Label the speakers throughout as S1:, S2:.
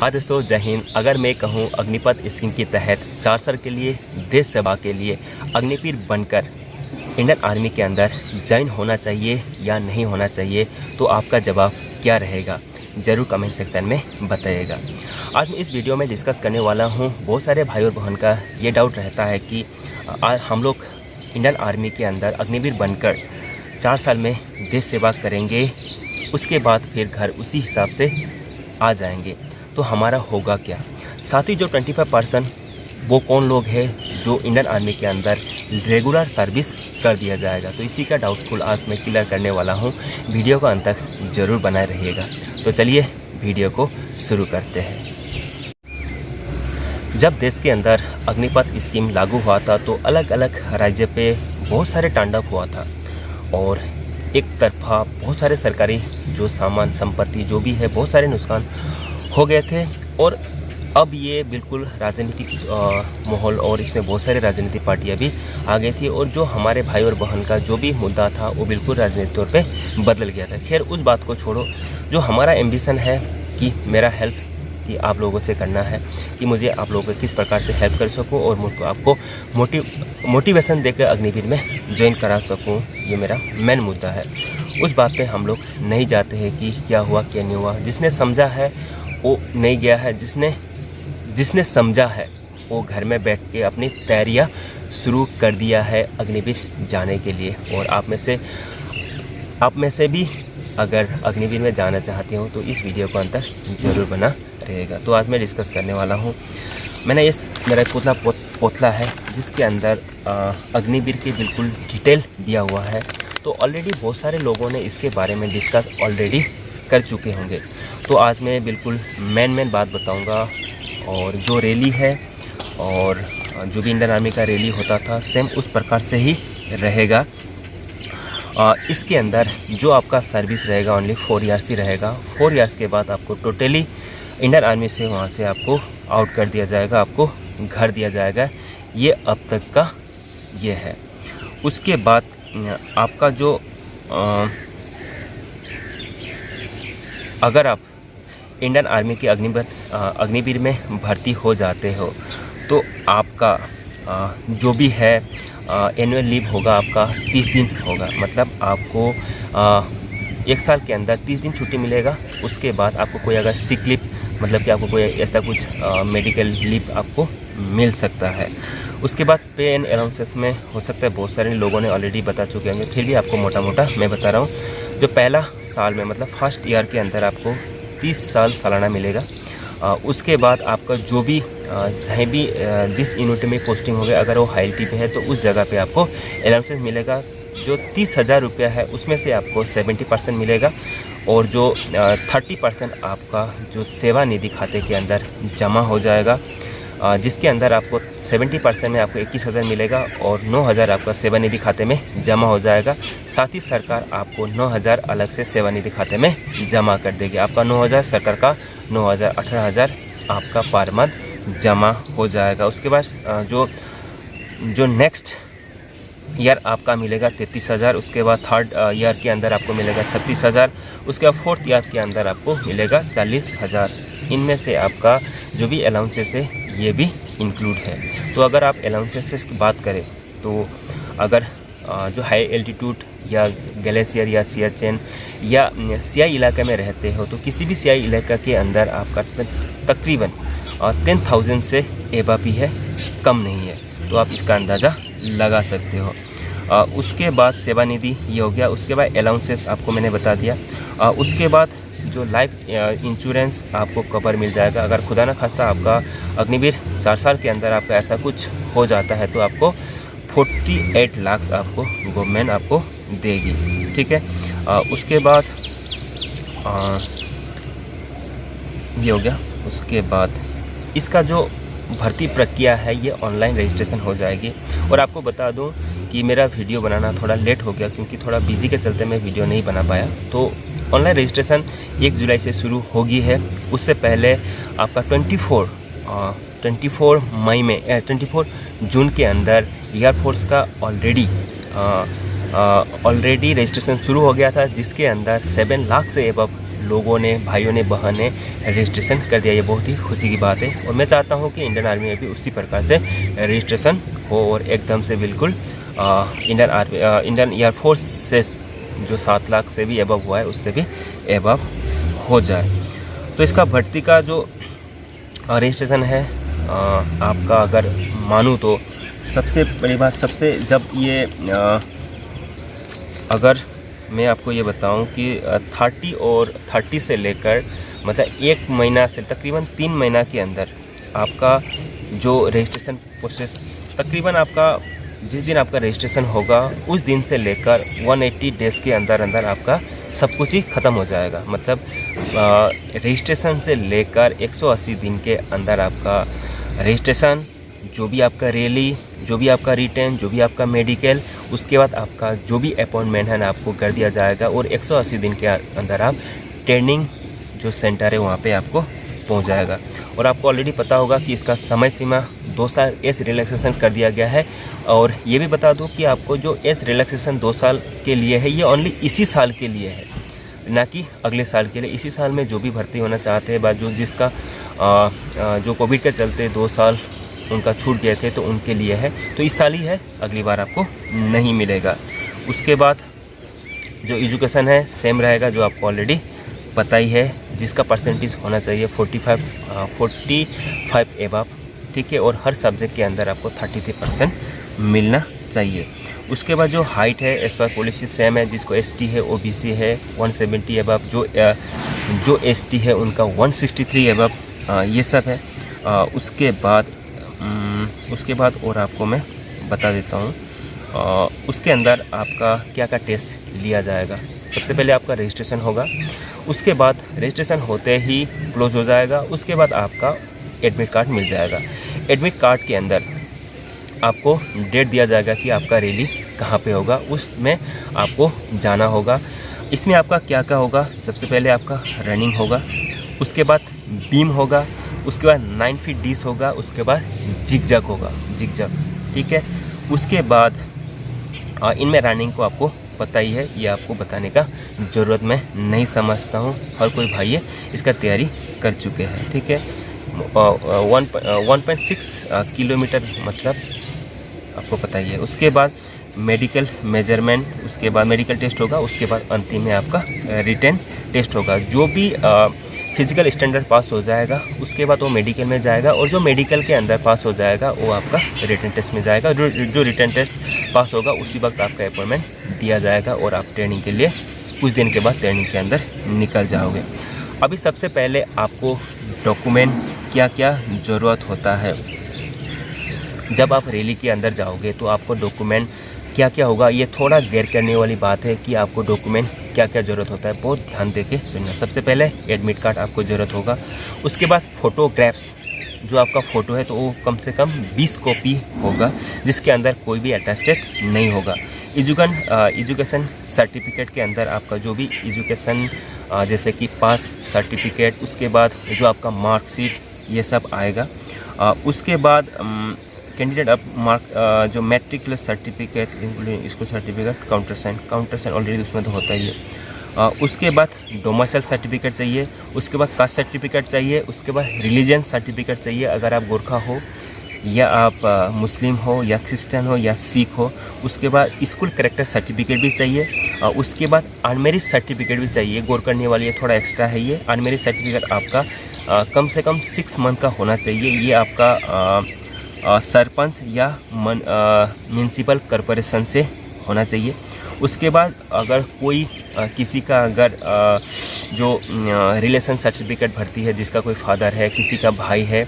S1: हाँ दोस्तों, जय हिंद। अगर मैं कहूँ अग्निपथ स्कीम के तहत 4 साल के लिए देश सेवा के लिए अग्निवीर बनकर इंडियन आर्मी के अंदर ज्वाइन होना चाहिए या नहीं होना चाहिए, तो आपका जवाब क्या रहेगा ज़रूर कमेंट सेक्शन में बताइएगा। आज मैं इस वीडियो में डिस्कस करने वाला हूँ। बहुत सारे भाई और बहन का ये डाउट रहता है कि हम लोग इंडियन आर्मी के अंदर अग्निवीर बनकर 4 साल में देश सेवा करेंगे, उसके बाद फिर घर उसी हिसाब से आ जाएंगे, तो हमारा होगा क्या। साथ ही जो 25% वो कौन लोग हैं जो इंडियन आर्मी के अंदर रेगुलर सर्विस कर दिया जाएगा, तो इसी का डाउटफुल आज मैं क्लियर करने वाला हूँ। वीडियो का अंत तक ज़रूर बनाए रहिएगा। तो चलिए वीडियो को शुरू करते हैं। जब देश के अंदर अग्निपथ स्कीम लागू हुआ था तो अलग अलग राज्य पे बहुत सारे तांडव हुआ था और एक तरफा बहुत सारे सरकारी जो सामान संपत्ति जो भी है बहुत सारे नुकसान हो गए थे। और अब ये बिल्कुल राजनीतिक माहौल और इसमें बहुत सारे राजनीतिक पार्टियां भी आ गई थी और जो हमारे भाई और बहन का जो भी मुद्दा था वो बिल्कुल राजनीतिक तौर पे बदल गया था। खैर उस बात को छोड़ो, जो हमारा एम्बिशन है कि मेरा हेल्प कि आप लोगों से करना है कि मुझे आप लोगों को किस प्रकार से हेल्प कर सकूं और मुझको आपको मोटिवेशन देकर अग्निवीर में ज्वाइन करा सकूं, ये मेरा मेन मुद्दा है। उस बात पे हम लोग नहीं जाते हैं कि क्या हुआ क्या नहीं हुआ। जिसने समझा है वो नहीं गया है, जिसने समझा है वो घर में बैठ के अपनी तैयारियां शुरू कर दिया है अग्निवीर जाने के लिए। और आप में से भी अगर अग्निवीर में जाना चाहते हो तो इस वीडियो को अंत तक ज़रूर बना रहेगा। तो आज मैं डिस्कस करने वाला हूँ। मैंने मेरा पोतला है जिसके अंदर अग्निवीर की बिल्कुल डिटेल दिया हुआ है। तो ऑलरेडी बहुत सारे लोगों ने इसके बारे में डिस्कस ऑलरेडी कर चुके होंगे। तो आज मैं बिल्कुल मेन बात बताऊंगा। और जो रैली है और जो भी इंडियन आर्मी का रैली होता था सेम उस प्रकार से ही रहेगा। इसके अंदर जो आपका सर्विस रहेगा ओनली 4 ईयर्स ही रहेगा। 4 ईयर्स के बाद आपको टोटली इंडियन आर्मी से वहाँ से आपको आउट कर दिया जाएगा, आपको घर दिया जाएगा। ये अब तक का ये है। उसके बाद आपका जो अगर आप इंडियन आर्मी के अग्निवीर में भर्ती हो जाते हो तो आपका जो भी है एनुअल लीव होगा आपका 30 दिन होगा। मतलब आपको 1 साल के अंदर 30 दिन छुट्टी मिलेगा। उसके बाद आपको कोई अगर सिक लीव मतलब कि आपको कोई ऐसा कुछ मेडिकल लीव आपको मिल सकता है। उसके बाद पे एंड अलाउंसेस में हो सकता है बहुत सारे लोगों ने ऑलरेडी बता चुके होंगे, फिर भी आपको मोटा मैं बता रहा हूँ। जो पहला साल में मतलब फर्स्ट ईयर के अंदर आपको 30 साल सालाना मिलेगा। उसके बाद आपका जो भी चाहे भी जिस यूनिट में पोस्टिंग हो गया, अगर वो हाई एल्टी पे है तो उस जगह पे आपको अलाउंसेस मिलेगा। जो 30,000 रुपया है उसमें से आपको 70% मिलेगा और जो 30% आपका जो सेवा निधि खाते के अंदर जमा हो जाएगा, जिसके अंदर आपको 70% में आपको 21,000 मिलेगा और 9,000 आपका सेवा निधि खाते में जमा हो जाएगा। साथ ही सरकार आपको 9,000 अलग से सेवा निधि खाते में जमा कर देगी। आपका 9,000 सरकार का 9,000 18,000 आपका पर मंथ जमा हो जाएगा। उसके बाद जो नेक्स्ट ईयर आपका मिलेगा 33,000। उसके बाद थर्ड ईयर के अंदर आपको मिलेगा 36,000। उसके बाद फोर्थ ईयर के अंदर आपको मिलेगा 40,000। इनमें से आपका जो भी अलाउंसेस है ये भी इंक्लूड है। तो अगर आप अलाउंसेस की बात करें तो अगर जो हाई एल्टीट्यूड या ग्लेशियर या सियाचिन या सियाई इलाके में रहते हो तो किसी भी सियाई इलाका के अंदर आपका तकरीबन 10,000 से एबव ही है, कम नहीं है। तो आप इसका अंदाज़ा लगा सकते हो। उसके बाद सेवा निधि ये हो गया। उसके बाद अलाउंसेस आपको मैंने बता दिया। उसके बाद जो लाइफ इंश्योरेंस आपको कवर मिल जाएगा। अगर खुदा न खास्ता आपका अग्निवीर 4 साल के अंदर आपका ऐसा कुछ हो जाता है तो आपको 48 लाख आपको गवर्नमेंट आपको देगी, ठीक है। उसके बाद ये हो गया। उसके बाद इसका जो भर्ती प्रक्रिया है ये ऑनलाइन रजिस्ट्रेशन हो जाएगी। और आपको बता दूं कि मेरा वीडियो बनाना थोड़ा लेट हो गया क्योंकि थोड़ा बिजी के चलते मैं वीडियो नहीं बना पाया। तो ऑनलाइन रजिस्ट्रेशन 1 जुलाई से शुरू होगी है। उससे पहले आपका 24 मई में 24 जून के अंदर एयरफोर्स का ऑलरेडी रजिस्ट्रेशन शुरू हो गया था, जिसके अंदर 7 लाख से एबव लोगों ने, भाइयों ने, बहन ने रजिस्ट्रेशन कर दिया। ये बहुत ही खुशी की बात है और मैं चाहता हूँ कि इंडियन आर्मी में भी उसी प्रकार से रजिस्ट्रेशन हो और एकदम से बिल्कुल इंडियन एयरफोर्स से जो 7 लाख से भी एबव हुआ है उससे भी एबव हो जाए। तो इसका भर्ती का जो रजिस्ट्रेशन है आपका, अगर मानूँ तो सबसे बड़ी बात, सबसे जब ये अगर मैं आपको ये बताऊं कि 30 से लेकर मतलब 1 महीना से तकरीबन 3 महीना के अंदर आपका जो रजिस्ट्रेशन प्रोसेस, तकरीबन आपका जिस दिन आपका रजिस्ट्रेशन होगा उस दिन से लेकर 180 डेज़ के अंदर अंदर आपका सब कुछ ही ख़त्म हो जाएगा। मतलब रजिस्ट्रेशन से लेकर 180 दिन के अंदर आपका रजिस्ट्रेशन, जो भी आपका रैली, जो भी आपका रिटर्न, जो भी आपका मेडिकल, उसके बाद आपका जो भी अपॉइंटमेंट है ना आपको कर दिया जाएगा और 180 दिन के अंदर आप ट्रेनिंग जो सेंटर है वहाँ पे आपको पहुँच जाएगा। और आपको ऑलरेडी पता होगा कि इसका समय सीमा 2 साल एज रिलैक्सेशन कर दिया गया है। और ये भी बता दूँ कि आपको जो एज रिलैक्सेशन 2 साल के लिए है ये ओनली इसी साल के लिए है, ना कि अगले साल के लिए। इसी साल में जो भी भर्ती होना चाहते हैं, जो जिसका जो कोविड के चलते 2 साल उनका छूट गए थे तो उनके लिए है, तो इस साल ही है, अगली बार आपको नहीं मिलेगा। उसके बाद जो एजुकेशन है सेम रहेगा, जो आपको ऑलरेडी पता ही है, जिसका परसेंटेज होना चाहिए 45 एबव, ठीक है। और हर सब्जेक्ट के अंदर आपको 33% मिलना चाहिए। उसके बाद जो हाइट है एज पर पॉलिसी सेम है, जिसको ST है, OBC है 170 एबव, जो ST है उनका 163 एबव, ये सब है। उसके बाद और आपको मैं बता देता हूँ उसके अंदर आपका क्या क्या टेस्ट लिया जाएगा। सबसे पहले आपका रजिस्ट्रेशन होगा, उसके बाद रजिस्ट्रेशन होते ही क्लोज हो जाएगा। उसके बाद आपका एडमिट कार्ड मिल जाएगा। एडमिट कार्ड के अंदर आपको डेट दिया जाएगा कि आपका रैली कहाँ पे होगा, उसमें आपको जाना होगा। इसमें आपका क्या क्या होगा, सबसे पहले आपका रनिंग होगा, उसके बाद बीम होगा, उसके बाद 9 फीट डिश होगा, उसके बाद जिगजैग होगा, जिगजैग, ठीक है। उसके बाद इनमें रनिंग को आपको पता ही है, ये आपको बताने का ज़रूरत मैं नहीं समझता हूँ, हर कोई भाई है इसका तैयारी कर चुके हैं, ठीक है। 1.6 किलोमीटर मतलब आपको पता ही है। उसके बाद मेडिकल मेजरमेंट, उसके बाद मेडिकल टेस्ट होगा, उसके बाद अंतिम में आपका रिटन टेस्ट होगा। जो भी फिजिकल स्टैंडर्ड पास हो जाएगा उसके बाद वो मेडिकल में जाएगा, और जो मेडिकल के अंदर पास हो जाएगा वो आपका रिटन टेस्ट में जाएगा। जो रिटन टेस्ट पास होगा उसी वक्त आपका अपॉइंटमेंट दिया जाएगा और आप ट्रेनिंग के लिए कुछ दिन के बाद ट्रेनिंग के अंदर निकल जाओगे। अभी सबसे पहले आपको डॉक्यूमेंट क्या क्या ज़रूरत होता है, जब आप रैली के अंदर जाओगे तो आपको डॉक्यूमेंट क्या क्या होगा, ये थोड़ा गैर करने वाली बात है कि आपको डॉक्यूमेंट क्या क्या ज़रूरत होता है, बहुत ध्यान दे के सुनना। सबसे पहले एडमिट कार्ड आपको ज़रूरत होगा, उसके बाद फ़ोटोग्राफ्स, जो आपका फ़ोटो है तो वो कम से कम 20 कॉपी होगा, जिसके अंदर कोई भी अटेस्टेड नहीं होगा। एजुकेशन सर्टिफिकेट के अंदर आपका जो भी एजुकेशन जैसे कि पास सर्टिफिकेट, उसके बाद जो आपका मार्कशीट, ये सब आएगा। उसके बाद कैंडिडेट अब मार्क जो matricular certificate, school certificate, counter sign already उसमें तो होता ही है। उसके बाद डोमिसाइल सर्टिफिकेट चाहिए, उसके बाद कास्ट सर्टिफिकेट चाहिए, उसके बाद रिलीजन सर्टिफिकेट चाहिए, अगर आप गोरखा हो या आप मुस्लिम हो या क्रिश्चियन हो या सिख हो। उसके बाद स्कूल कैरेक्टर सर्टिफिकेट भी चाहिए, उसके बाद अनमेरिट सर्टिफिकेट भी चाहिए। गौर करने वाली ये थोड़ा एक्स्ट्रा है, ये अनमेरिट सर्टिफिकेट आपका कम से कम 6 मंथ का होना चाहिए। ये आपका सरपंच या म्यूनसिपल कॉरपोरेशन से होना चाहिए। उसके बाद अगर कोई किसी का अगर जो रिलेशन सर्टिफिकेट भरती है, जिसका कोई फादर है, किसी का भाई है,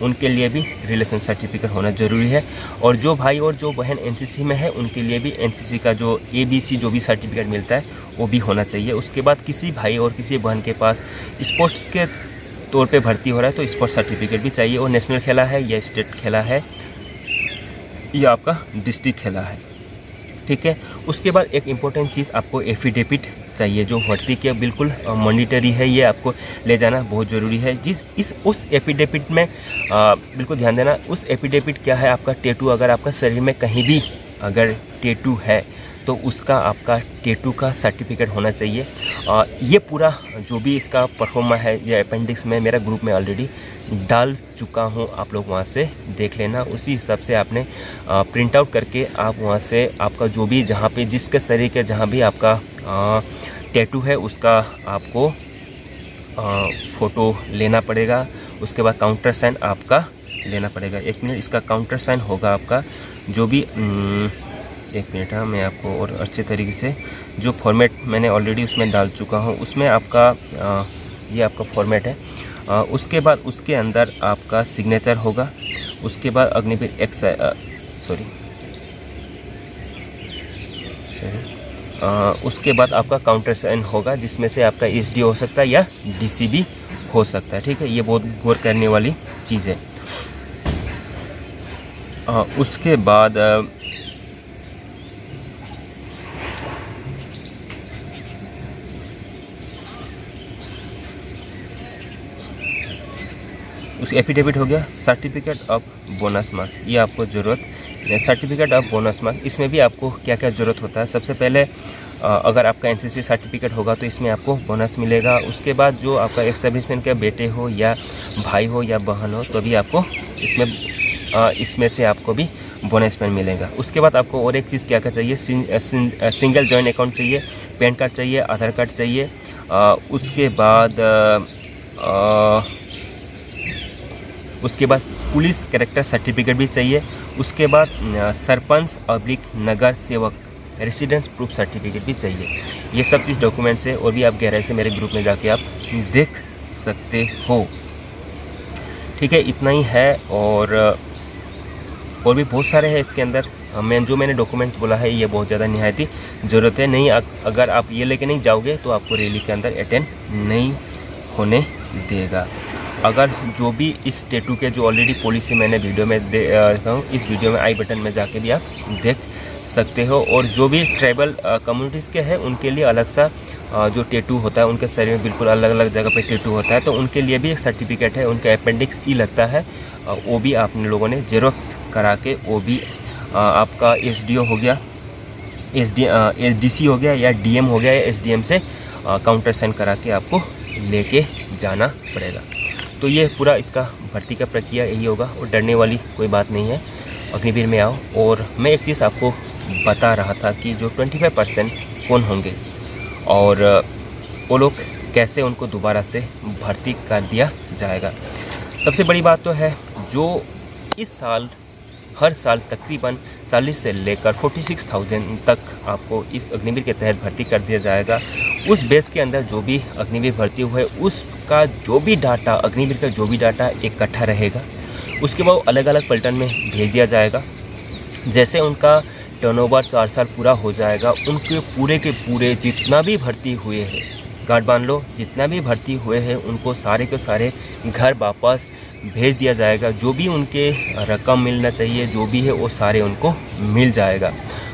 S1: उनके लिए भी रिलेशन सर्टिफिकेट होना ज़रूरी है। और जो भाई और जो बहन एनसीसी में है उनके लिए भी एनसीसी का जो ABC जो भी सर्टिफिकेट मिलता है वो भी होना चाहिए। उसके बाद किसी भाई और किसी बहन के पास स्पोर्ट्स के तौर पे भर्ती हो रहा है तो स्पोर्ट्स सर्टिफिकेट भी चाहिए, और नेशनल खेला है या स्टेट खेला है या आपका डिस्ट्रिक्ट खेला है, ठीक है। उसके बाद एक इम्पोर्टेंट चीज़ आपको एफिडेविट चाहिए, जो भर्ती के बिल्कुल मैंडेटरी है, ये आपको ले जाना बहुत ज़रूरी है। उस एफिडेविट में बिल्कुल ध्यान देना। उस एफिडेविट क्या है, आपका टैटू, अगर आपका शरीर में कहीं भी अगर टैटू है तो उसका आपका टैटू का सर्टिफिकेट होना चाहिए। ये पूरा जो भी इसका परफॉर्मा है ये अपेंडिक्स में मेरा ग्रुप में ऑलरेडी डाल चुका हूँ, आप लोग वहाँ से देख लेना। उसी हिसाब से आपने प्रिंट आउट करके आप वहाँ से आपका जो भी जहाँ पे जिसके शरीर के जहाँ भी आपका टैटू है उसका आपको फ़ोटो लेना पड़ेगा। उसके बाद काउंटर साइन आपका लेना पड़ेगा। 1 मिनट, इसका काउंटर साइन होगा आपका जो भी 1 मिनट, हाँ मैं आपको और अच्छे तरीके से जो फॉर्मेट मैंने ऑलरेडी उसमें डाल चुका हूँ उसमें आपका ये आपका फॉर्मेट है। उसके बाद उसके अंदर आपका सिग्नेचर होगा। उसके बाद अग्निवीर उसके बाद आपका काउंटर साइन होगा जिसमें से आपका SD हो सकता है या DC भी हो सकता है। ठीक है, ये बहुत गौर करने वाली चीज़ है। उसके बाद उस एफिडेविट हो गया। सर्टिफिकेट ऑफ बोनस मार्क, ये आपको ज़रूरत है। सर्टिफिकेट ऑफ बोनस मार्क, इसमें भी आपको क्या क्या ज़रूरत होता है। सबसे पहले अगर आपका NCC सर्टिफिकेट होगा तो इसमें आपको बोनस मिलेगा। उसके बाद जो आपका एक्स सर्विसमैन के बेटे हो या भाई हो या बहन हो तो भी आपको इसमें से आपको भी बोनस में मिलेगा। उसके बाद आपको और एक चीज़ क्या क्या चाहिए, सिंगल जॉइंट अकाउंट चाहिए, पैन कार्ड चाहिए, आधार कार्ड चाहिए। उसके बाद पुलिस कैरेक्टर सर्टिफिकेट भी चाहिए। उसके बाद सरपंच / नगर सेवक रेसिडेंस प्रूफ सर्टिफिकेट भी चाहिए। ये सब चीज़ डॉक्यूमेंट्स है और भी आप गहराई से मेरे ग्रुप में जाके आप देख सकते हो। ठीक है, इतना ही है और भी बहुत सारे हैं इसके अंदर। मैंने डॉक्यूमेंट्स बोला है ये बहुत ज़्यादा निहायती ज़रूरत है। नहीं अगर आप ये लेके नहीं जाओगे तो आपको रैली के अंदर अटेंड नहीं होने देगा। अगर जो भी इस टैटू के जो ऑलरेडी पॉलिसी मैंने वीडियो में रखा हूँ, इस वीडियो में आई बटन में जाके भी आप देख सकते हो। और जो भी ट्राइबल कम्युनिटीज़ के हैं उनके लिए अलग सा जो टैटू होता है, उनके शरीर में बिल्कुल अलग अलग जगह पे टैटू होता है, तो उनके लिए भी एक सर्टिफिकेट है। उनका अपेंडिक्स E लगता है, वो भी आप लोगों ने जेरोक्स करा के, वो भी आपका SDO हो गया, SDC हो गया या DM हो गया या SDM से काउंटर साइन करा के आपको लेके जाना पड़ेगा। तो ये पूरा इसका भर्ती का प्रक्रिया यही होगा और डरने वाली कोई बात नहीं है। अग्निवीर में आओ। और मैं एक चीज़ आपको बता रहा था कि जो 25% कौन होंगे और वो लोग कैसे उनको दोबारा से भर्ती कर दिया जाएगा। सबसे बड़ी बात तो है जो इस साल हर साल तकरीबन 40 से लेकर 46,000 तक आपको इस अग्निवीर के तहत भर्ती कर दिया जाएगा। उस बेस के अंदर जो भी अग्निवीर भर्ती हुआ है उसका जो भी डाटा, अग्निवीर का जो भी डाटा इकट्ठा रहेगा, उसके बाद अलग अलग पलटन में भेज दिया जाएगा। जैसे उनका टर्नओवर 4 साल पूरा हो जाएगा, उनके पूरे के पूरे जितना भी भर्ती हुए हैं, गार्ड बांध लो, जितना भी भर्ती हुए हैं उनको सारे के सारे घर वापस भेज दिया जाएगा। जो भी उनके रकम मिलना चाहिए, जो भी है वो सारे उनको मिल जाएगा।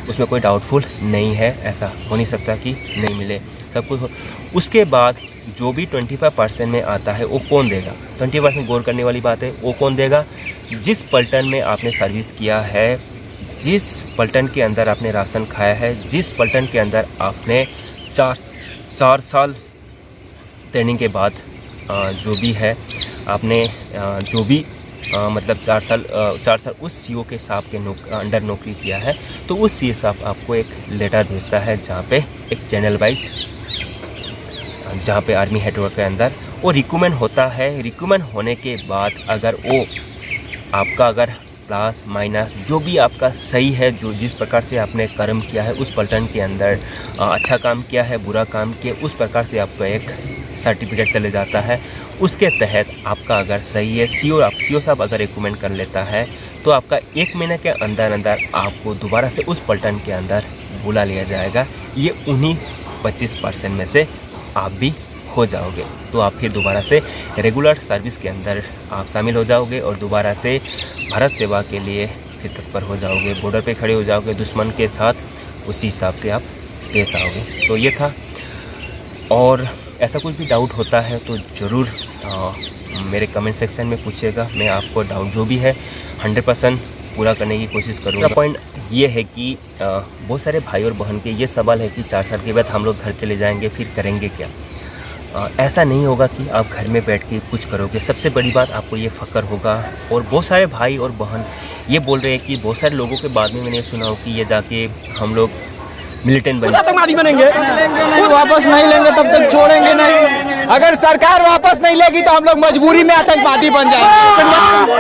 S1: उसमें कोई डाउटफुल नहीं है, ऐसा हो नहीं सकता कि नहीं मिले, सब कुछ हो। उसके बाद जो भी 25% में आता है वो कौन देगा। 20% गौर करने वाली बात है, वो कौन देगा, जिस पलटन में आपने सर्विस किया है, जिस पलटन के अंदर आपने राशन खाया है, जिस पलटन के अंदर आपने 4 साल ट्रेनिंग के बाद जो भी है आपने जो भी मतलब 4 साल उस CO के साहब के अंडर नौकरी किया है, तो उस CO साहब आपको एक लेटर भेजता है जहाँ पे एक चैनल वाइज, जहाँ पे आर्मी हेडवर्क के अंदर वो रिकमेंड होता है। रिकमेंड होने के बाद अगर वो आपका अगर प्लस माइनस जो भी आपका सही है, जो जिस प्रकार से आपने कर्म किया है उस पलटन के अंदर, अच्छा काम किया है, बुरा काम किया, उस प्रकार से आपको एक सर्टिफिकेट चले जाता है। उसके तहत आपका अगर सही है, CO साहब अगर रिकमेंड कर लेता है तो आपका 1 महीने के अंदर अंदर आपको दोबारा से उस पलटन के अंदर बुला लिया जाएगा। ये उन्हीं 25% में से आप भी हो जाओगे, तो आप फिर दोबारा से रेगुलर सर्विस के अंदर आप शामिल हो जाओगे और दोबारा से भारत सेवा के लिए फिर तत्पर हो जाओगे, बॉर्डर पे खड़े हो जाओगे दुश्मन के साथ, उसी हिसाब से आप पेश आओगे। तो ये था। और ऐसा कुछ भी डाउट होता है तो ज़रूर मेरे कमेंट सेक्शन में पूछिएगा। मैं आपको डाउट जो भी है 100% पूरा करने की कोशिश करूँगा। पॉइंट ये है कि बहुत सारे भाई और बहन के ये सवाल है कि 4 साल के बाद हम लोग घर चले जाएंगे, फिर करेंगे क्या। ऐसा नहीं होगा कि आप घर में बैठ के कुछ करोगे। सबसे बड़ी बात आपको ये फ़क्र होगा। और बहुत सारे भाई और बहन ये बोल रहे हैं कि बहुत सारे लोगों के बाद में मैंने सुना हो कि ये जाके हम लोग मिलिटेंट
S2: बनेंगे, वापस नहीं लेंगे तब तक छोड़ेंगे नहीं। अगर सरकार वापस नहीं लेगी तो हम लोग मजबूरी में आतंकवादी बन जाएंगे।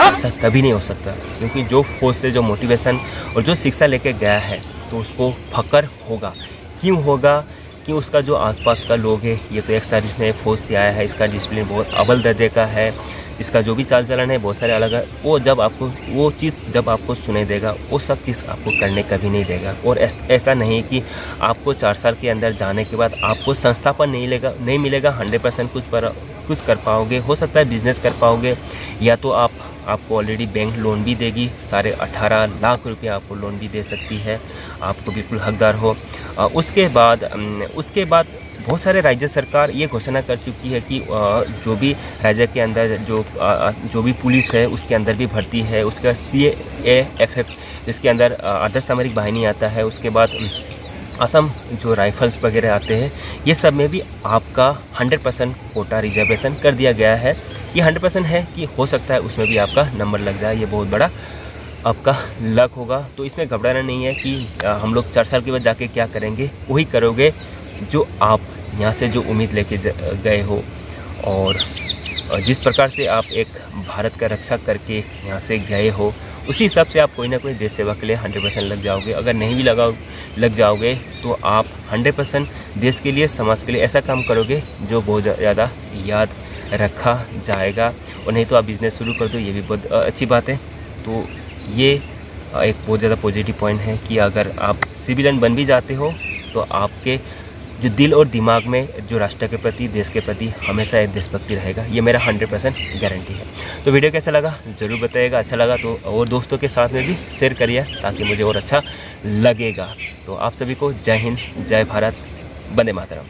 S1: ऐसा कभी नहीं हो सकता, क्योंकि जो फोर्स से जो मोटिवेशन और जो शिक्षा लेके गया है तो उसको फ़क्र होगा। क्यों होगा कि उसका जो आसपास का लोग है, ये तो एक सर्विस में फोर्स से आया है, इसका डिसिप्लिन बहुत अव्वल दर्जे का है, इसका जो भी चाल चलन है बहुत सारे अलग है। वो जब आपको वो चीज़ जब आपको सुने देगा, वो सब चीज़ आपको करने कभी नहीं देगा। और ऐसा नहीं कि आपको 4 साल के अंदर जाने के बाद आपको संस्थापन नहीं मिलेगा 100% कुछ कर पाओगे। हो सकता है बिज़नेस कर पाओगे, या तो आपको ऑलरेडी बैंक लोन भी देगी, 18.5 लाख रुपये आपको लोन भी दे सकती है, आपको बिल्कुल हकदार हो। उसके बाद बहुत सारे राज्य सरकार ये घोषणा कर चुकी है कि जो भी राज्य के अंदर जो भी पुलिस है उसके अंदर भी भर्ती है। उसके बाद CAFF जिसके अंदर अर्धसामरिक बाहिनी आता है, उसके बाद असम जो राइफल्स वगैरह आते हैं, ये सब में भी आपका 100% कोटा रिजर्वेशन कर दिया गया है। ये 100% है कि हो सकता है उसमें भी आपका नंबर लग जाए, ये बहुत बड़ा आपका लक होगा। तो इसमें घबराना नहीं है कि हम लोग 4 साल के बाद जाके क्या करेंगे, वही करोगे जो आप यहाँ से जो उम्मीद लेके गए हो। और जिस प्रकार से आप एक भारत का रक्षा करके यहाँ से गए हो, उसी हिसाब से आप कोई ना कोई देश सेवा के लिए 100% लग जाओगे। अगर नहीं भी लग जाओगे तो आप 100% देश के लिए, समाज के लिए ऐसा काम करोगे जो बहुत ज़्यादा याद रखा जाएगा। और नहीं तो आप बिज़नेस शुरू कर दो, ये भी बहुत अच्छी बात है। तो ये एक बहुत ज़्यादा पॉजिटिव पॉइंट है कि अगर आप सिविलियन बन भी जाते हो तो आपके जो दिल और दिमाग में जो राष्ट्र के प्रति, देश के प्रति हमेशा एक देशभक्ति रहेगा। ये मेरा 100% गारंटी है। तो वीडियो कैसा लगा ज़रूर बताइएगा। अच्छा लगा तो और दोस्तों के साथ में भी शेयर करिए ताकि मुझे और अच्छा लगेगा। तो आप सभी को जय हिंद, जय भारत, वंदे मातरम।